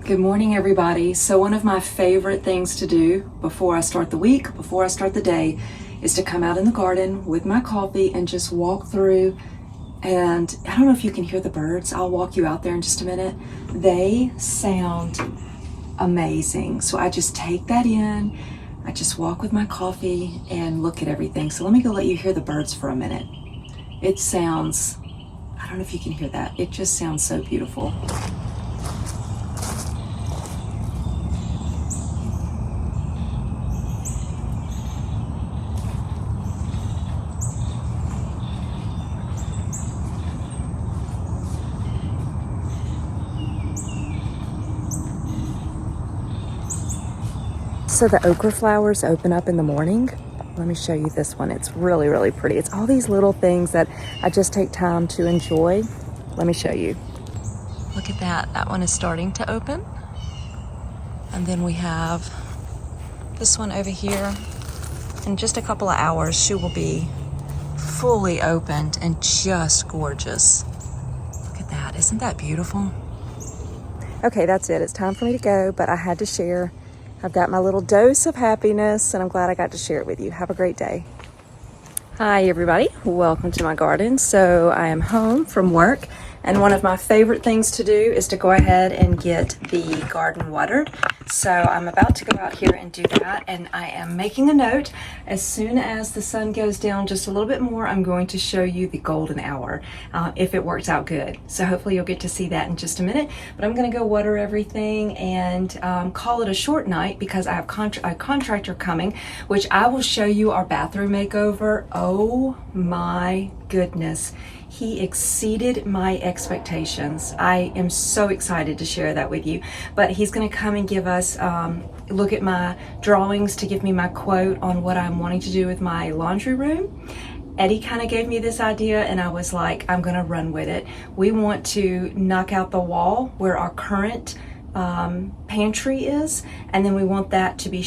Good morning, everybody. So one of my favorite things to do before I start the week, before I start the day, is to come out in the garden with my coffee and just walk through. And I don't know if you can hear the birds. I'll walk you out there in just a minute. They sound amazing. So I just take that in. I just walk with my coffee and look at everything. So let me go let you hear the birds for a minute. It sounds, I don't know if you can hear that. It just sounds so beautiful. So the okra flowers open up in the morning. Let me show you this one. It's really, really pretty. It's all these little things that I just take time to enjoy. Let me show you. Look at that. That one is starting to open. And then we have this one over here. In just a couple of hours, she will be fully opened and just gorgeous. Look at that. Isn't that beautiful? Okay, that's it. It's time for me to go, but I had to share. I've got my little dose of happiness, and I'm glad I got to share it with you. Have a great day. Hi, everybody. Welcome to my garden. So I am home from work, and one of my favorite things to do is to go ahead and get the garden watered. So I'm about to go out here and do that, and I am making a note. As soon as the sun goes down just a little bit more, I'm going to show you the golden hour, if it works out good. So hopefully you'll get to see that in just a minute. But I'm going to go water everything and call it a short night because I have a contractor coming, which I will show you our bathroom makeover. Oh my goodness. He exceeded my expectations. I am so excited to share that with you. But he's going to come and give us, look at my drawings to give me my quote on what I'm wanting to do with my laundry room. Eddie kind of gave me this idea and I was like, I'm going to run with it. We want to knock out the wall where our current pantry is, and then we want that to be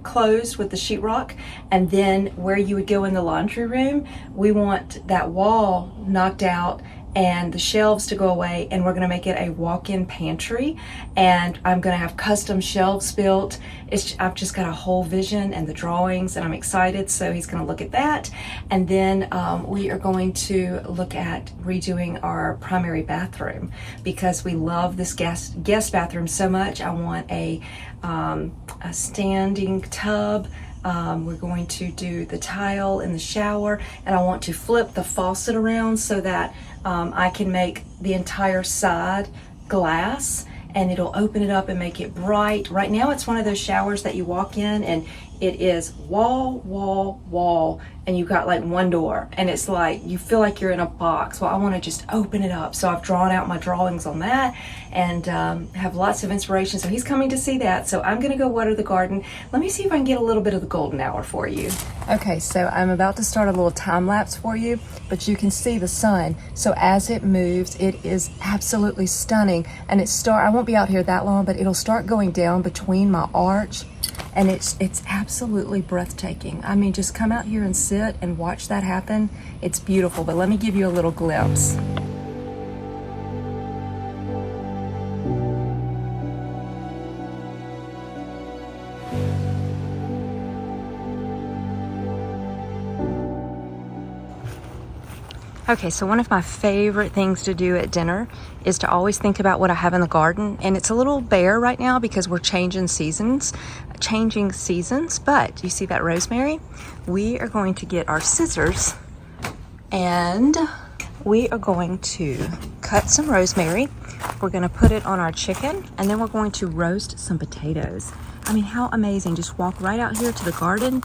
closed with the sheetrock, and then where you would go in the laundry room, we want that wall knocked out and the shelves to go away, and we're going to make it a walk-in pantry, and I'm going to have custom shelves built. I've just got a whole vision and the drawings, and I'm excited. So he's going to look at that, and then we are going to look at redoing our primary bathroom because we love this guest bathroom so much. I want a standing tub. We're going to do the tile in the shower, and I want to flip the faucet around so that I can make the entire side glass, and it'll open it up and make it bright. Right now it's one of those showers that you walk in and it is wall, wall, wall, and you've got like one door, and it's like you feel like you're in a box. Well, I want to just open it up. So I've drawn out my drawings on that and have lots of inspiration. So he's coming to see that. So I'm going to go water the garden. Let me see if I can get a little bit of the golden hour for you. Okay, so I'm about to start a little time lapse for you, but you can see the sun. So as it moves, it is absolutely stunning. And I won't be out here that long, but it'll start going down between my arch. And it's absolutely breathtaking. I mean, just come out here and sit and watch that happen. It's beautiful, but let me give you a little glimpse. Okay, so one of my favorite things to do at dinner is to always think about what I have in the garden. And it's a little bare right now because we're changing seasons, but you see that rosemary? We are going to get our scissors and we are going to cut some rosemary. We're going to put it on our chicken, and then we're going to roast some potatoes. I mean, how amazing. Just walk right out here to the garden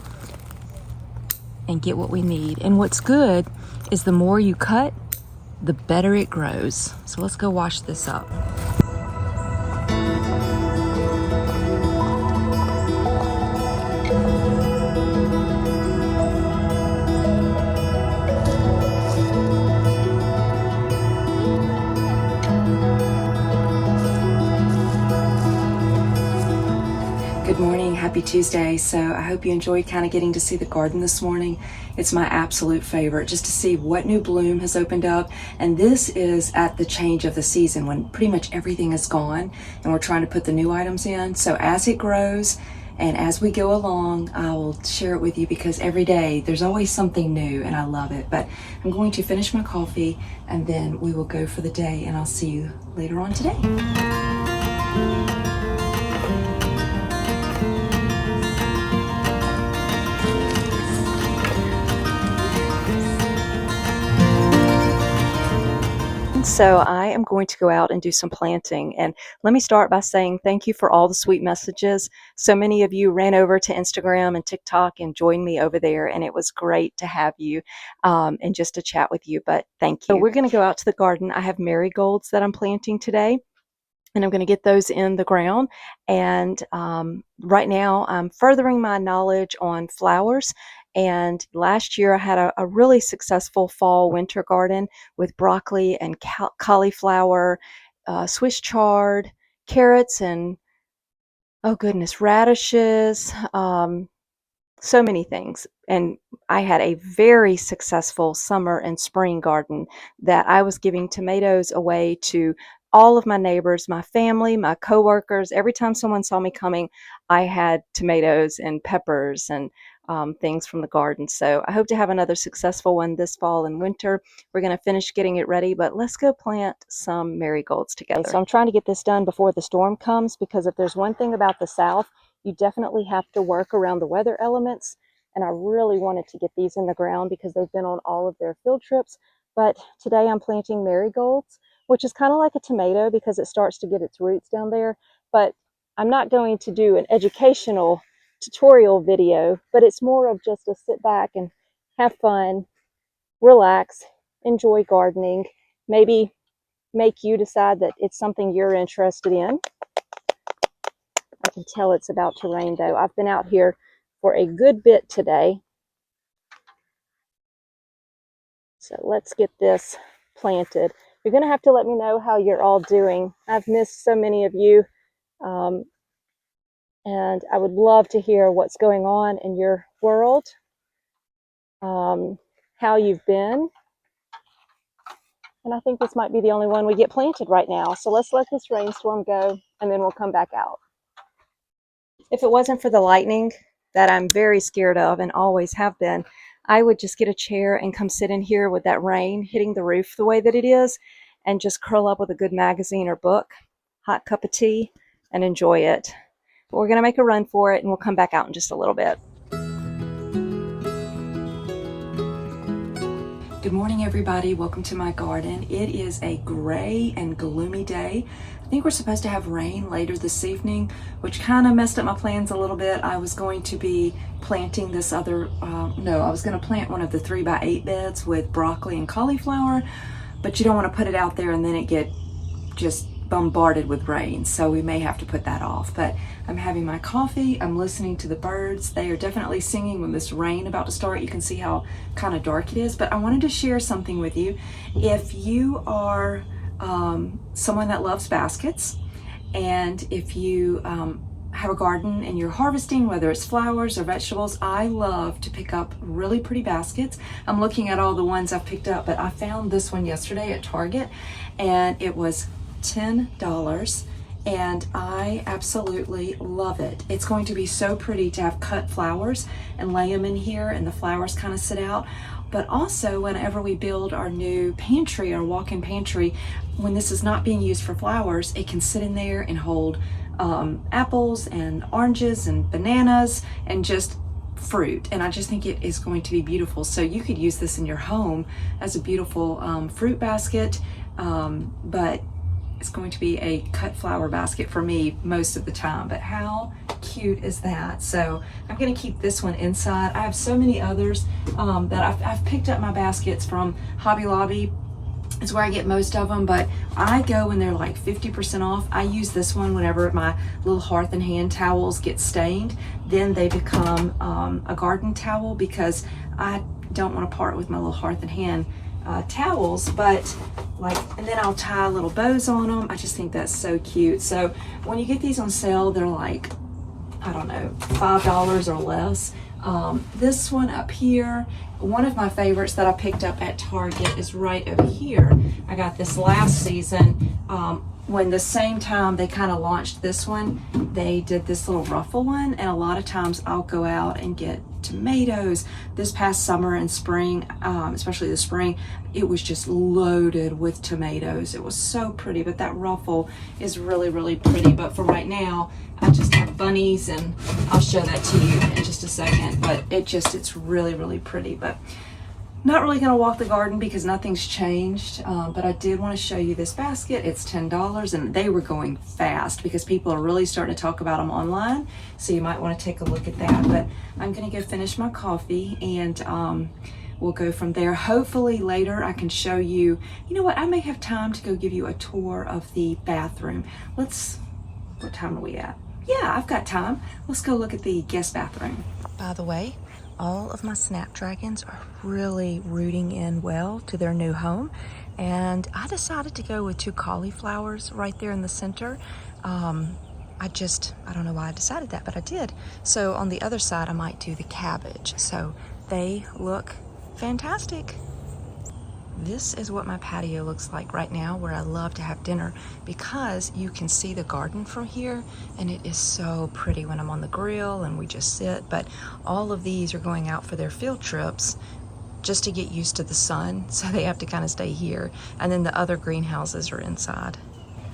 and get what we need. And what's good is the more you cut, the better it grows. So let's go wash this up. Good morning. Happy Tuesday. So I hope you enjoyed kind of getting to see the garden this morning. It's my absolute favorite just to see what new bloom has opened up. And this is at the change of the season when pretty much everything is gone and we're trying to put the new items in. So as it grows and as we go along, I will share it with you because every day there's always something new and I love it. But I'm going to finish my coffee and then we will go for the day, and I'll see you later on today. So I am going to go out and do some planting, and let me start by saying thank you for all the sweet messages. So many of you ran over to Instagram and TikTok and joined me over there, and it was great to have you and just to chat with you, but thank you. So we're going to go out to the garden. I have marigolds that I'm planting today, and I'm going to get those in the ground. And right now I'm furthering my knowledge on flowers. And last year I had a really successful fall winter garden with broccoli and cauliflower, Swiss chard, carrots, and oh goodness, radishes, so many things. And I had a very successful summer and spring garden that I was giving tomatoes away to all of my neighbors, my family, my coworkers. Every time someone saw me coming, I had tomatoes and peppers and things from the garden. So I hope to have another successful one this fall and winter. We're going to finish getting it ready, but let's go plant some marigolds together. So I'm trying to get this done before the storm comes, because if there's one thing about the South, you definitely have to work around the weather elements. And I really wanted to get these in the ground because they've been on all of their field trips. But today I'm planting marigolds, which is kind of like a tomato because it starts to get its roots down there. But I'm not going to do an educational tutorial video, but it's more of just a sit back and have fun, relax, enjoy gardening, maybe make you decide that it's something you're interested in. I can tell it's about to rain though. I've been out here for a good bit today. So let's get this planted. You're going to have to let me know how you're all doing. I've missed so many of you. And I would love to hear what's going on in your world, how you've been. And I think this might be the only one we get planted right now. So let's let this rainstorm go and then we'll come back out. If it wasn't for the lightning that I'm very scared of and always have been, I would just get a chair and come sit in here with that rain hitting the roof the way that it is and just curl up with a good magazine or book, hot cup of tea, and enjoy it. But we're going to make a run for it and we'll come back out in just a little bit. Good morning, everybody. Welcome to my garden. It is a gray and gloomy day. I think we're supposed to have rain later this evening, which kind of messed up my plans a little bit. I was going to be planting this other, I was going to plant one of the 3x8 beds with broccoli and cauliflower, but you don't want to put it out there and then it get just bombarded with rain, so we may have to put that off. But I'm having my coffee, I'm listening to the birds. They are definitely singing with this rain about to start. You can see how kind of dark it is, but I wanted to share something with you. If you are someone that loves baskets, and if you have a garden and you're harvesting, whether it's flowers or vegetables, I love to pick up really pretty baskets. I'm looking at all the ones I've picked up, but I found this one yesterday at Target and it was $10 and I absolutely love it. It's going to be so pretty to have cut flowers and lay them in here and the flowers kind of sit out. But also whenever we build our new pantry, our walk-in pantry, when this is not being used for flowers, it can sit in there and hold apples and oranges and bananas and just fruit. And I just think it is going to be beautiful. So you could use this in your home as a beautiful fruit basket, but it's going to be a cut flower basket for me most of the time. But how cute is that? So I'm going to keep this one inside. I have so many others that I've picked up my baskets from Hobby Lobby. It's where I get most of them, but I go when they're like 50% off. I use this one whenever my little hearth and hand towels get stained. Then they become a garden towel because I don't want to part with my little hearth and hand towels, but and then I'll tie little bows on them. I just think that's so cute. So when you get these on sale, they're like I don't know, $5 or less. This one up here, one of my favorites that I picked up at Target is right over here. I got this last season. When the same time they kind of launched this one, they did this little ruffle one, and a lot of times I'll go out and get tomatoes. This past summer and spring, especially the spring, it was just loaded with tomatoes. It was so pretty, but that ruffle is really, really pretty. But for right now, I just have bunnies, and I'll show that to you in just a second. But it's really, really pretty. But not really gonna walk the garden because nothing's changed, but I did want to show you this basket. It's $10, and they were going fast because people are really starting to talk about them online, so you might want to take a look at that. But I'm gonna go finish my coffee, and we'll go from there. Hopefully later I can show you, you know what, I may have time to go give you a tour of the bathroom. What time are we at? Yeah, I've got time. Let's go look at the guest bathroom. By the way, all of my snapdragons are really rooting in well to their new home, and I decided to go with 2 cauliflowers right there in the center. I don't know why I decided that, but I did. So on the other side I might do the cabbage. So they look fantastic. This is what my patio looks like right now, where I love to have dinner, because you can see the garden from here, and it is so pretty when I'm on the grill and we just sit. But all of these are going out for their field trips just to get used to the sun, so they have to kind of stay here. And then the other greenhouses are inside.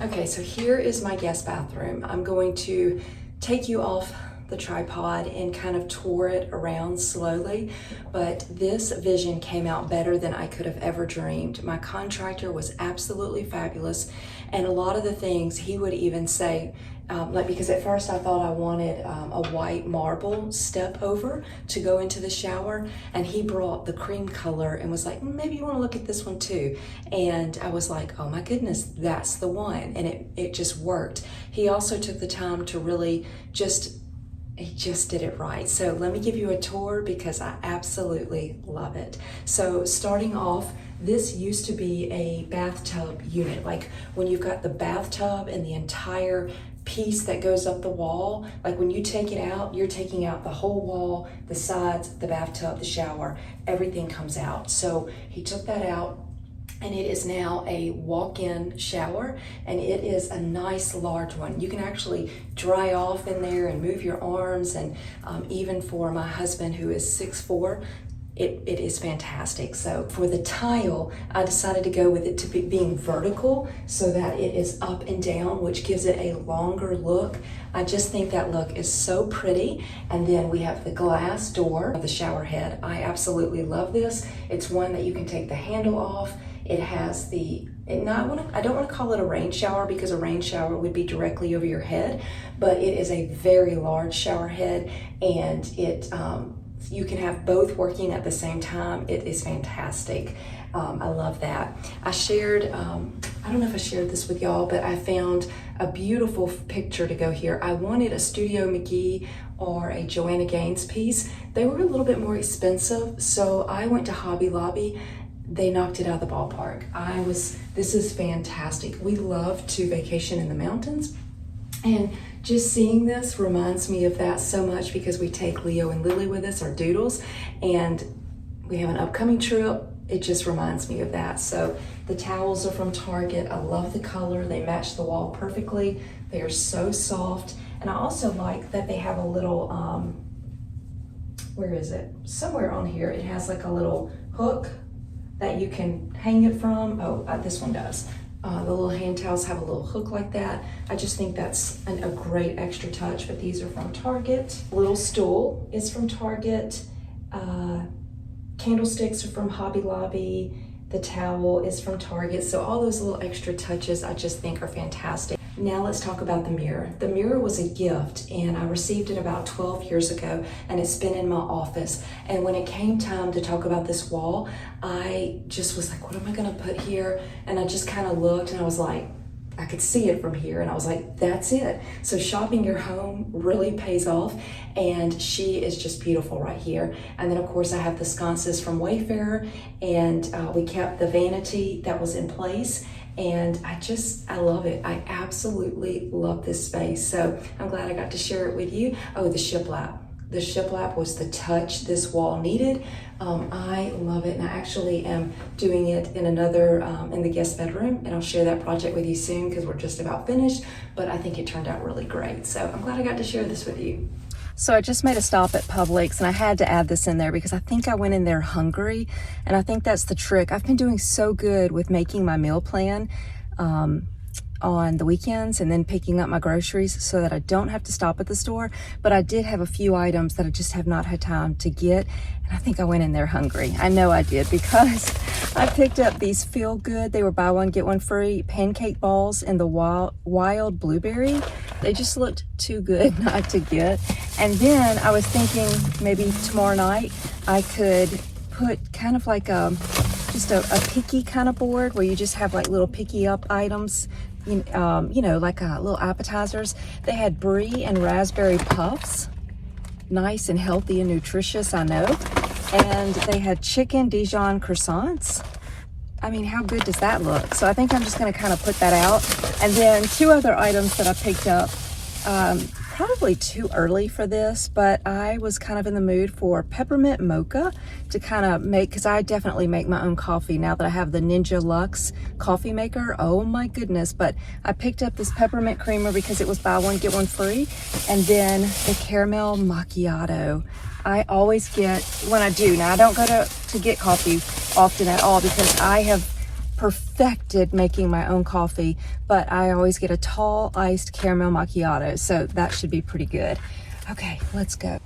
Okay, so here is my guest bathroom. I'm going to take you off the tripod and kind of tour it around slowly, but this vision came out better than I could have ever dreamed. My contractor was absolutely fabulous, and a lot of the things he would even say, because at first I thought I wanted a white marble step over to go into the shower, and he brought the cream color and was like, maybe you want to look at this one too. And I was like, oh my goodness, that's the one. And it just worked. He also took the time to really he just did it right. So let me give you a tour because I absolutely love it. So starting off, this used to be a bathtub unit. Like when you've got the bathtub and the entire piece that goes up the wall, like when you take it out, you're taking out the whole wall, the sides, the bathtub, the shower, everything comes out. So he took that out, and it is now a walk-in shower, and it is a nice large one. You can actually dry off in there and move your arms, and even for my husband, who is 6'4", it is fantastic. So for the tile, I decided to go with it to being vertical so that it is up and down, which gives it a longer look. I just think that look is so pretty. And then we have the glass door of the shower head. I absolutely love this. It's one that you can take the handle off. It has I don't want to call it a rain shower, because a rain shower would be directly over your head, but it is a very large shower head, and you can have both working at the same time. It is fantastic. I love that. I shared, I don't know if I shared this with y'all, but I found a beautiful picture to go here. I wanted a Studio McGee or a Joanna Gaines piece. They were a little bit more expensive, so I went to Hobby Lobby. They knocked it out of the ballpark. This is fantastic. We love to vacation in the mountains, and just seeing this reminds me of that so much, because we take Leo and Lily with us, our doodles, and we have an upcoming trip. It just reminds me of that. So the towels are from Target. I love the color. They match the wall perfectly. They are so soft. And I also like that they have a little, where is it? Somewhere on here, it has like a little hook that you can hang it from. This one does. The little hand towels have a little hook like that. I just think that's a great extra touch, but these are from Target. Little stool is from Target. Candlesticks are from Hobby Lobby. The towel is from Target. So all those little extra touches I just think are fantastic. Now let's talk about the mirror. The mirror was a gift, and I received it about 12 years ago, and it's been in my office. And when it came time to talk about this wall, I just was like, what am I gonna put here? And I just kind of looked, and I was like, I could see it from here, and I was like, that's it. So shopping your home really pays off, and she is just beautiful right here. And then of course I have the sconces from Wayfarer, and we kept the vanity that was in place, and I love it. I absolutely love this space. So I'm glad I got to share it with you. Oh, the shiplap. The shiplap was the touch this wall needed. I love it, and I actually am doing it in another, in the guest bedroom, and I'll share that project with you soon because we're just about finished, but I think it turned out really great. So I'm glad I got to share this with you. So I just made a stop at Publix, and I had to add this in there because I think I went in there hungry, and I think that's the trick. I've been doing so good with making my meal plan on the weekends and then picking up my groceries so that I don't have to stop at the store. But I did have a few items that I just have not had time to get, and I think I went in there hungry. I know I did, because I picked up these Feel Good. They were buy one get one free pancake balls in the wild blueberry. They just looked too good not to get. And then I was thinking maybe tomorrow night I could put kind of like just a picky kind of board where you just have like little picky up items, you know, like little appetizers. They had brie and raspberry puffs, nice and healthy and nutritious, I know. And they had chicken Dijon croissants. I mean, how good does that look? So I think I'm just gonna kind of put that out. And then two other items that I picked up, probably too early for this, but I was kind of in the mood for peppermint mocha to kind of make, because I definitely make my own coffee now that I have the Ninja Luxe coffee maker. Oh my goodness. But I picked up this peppermint creamer because it was buy one get one free, and then the caramel macchiato. I always get, when I do, now I don't go to get coffee often at all because I have perfected making my own coffee, but I always get a tall iced caramel macchiato, so that should be pretty good. Okay, let's go.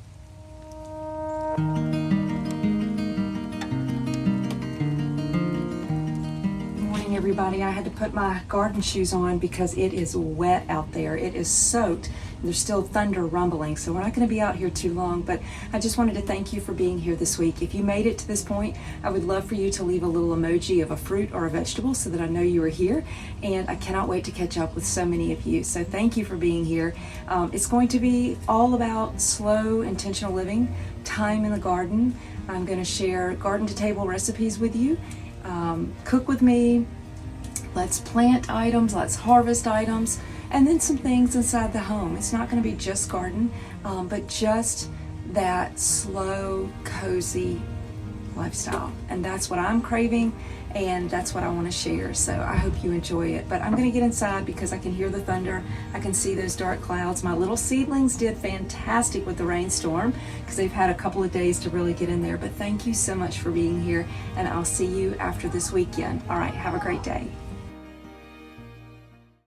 Morning, everybody. I had to put my garden shoes on because it is wet out there. It is soaked. There's still thunder rumbling, so we're not going to be out here too long, but I just wanted to thank you for being here this week. If you made it to this point, I would love for you to leave a little emoji of a fruit or a vegetable so that I know you are here, and I cannot wait to catch up with so many of you. So thank you for being here. It's going to be all about slow, intentional living, time in the garden. I'm going to share garden to table recipes with you. Cook with me. Let's plant items, let's harvest items, and then some things inside the home. It's not going to be just garden, but just that slow, cozy lifestyle. And that's what I'm craving, and that's what I want to share. So I hope you enjoy it. But I'm going to get inside because I can hear the thunder. I can see those dark clouds. My little seedlings did fantastic with the rainstorm because they've had a couple of days to really get in there. But thank you so much for being here, and I'll see you after this weekend. All right, have a great day.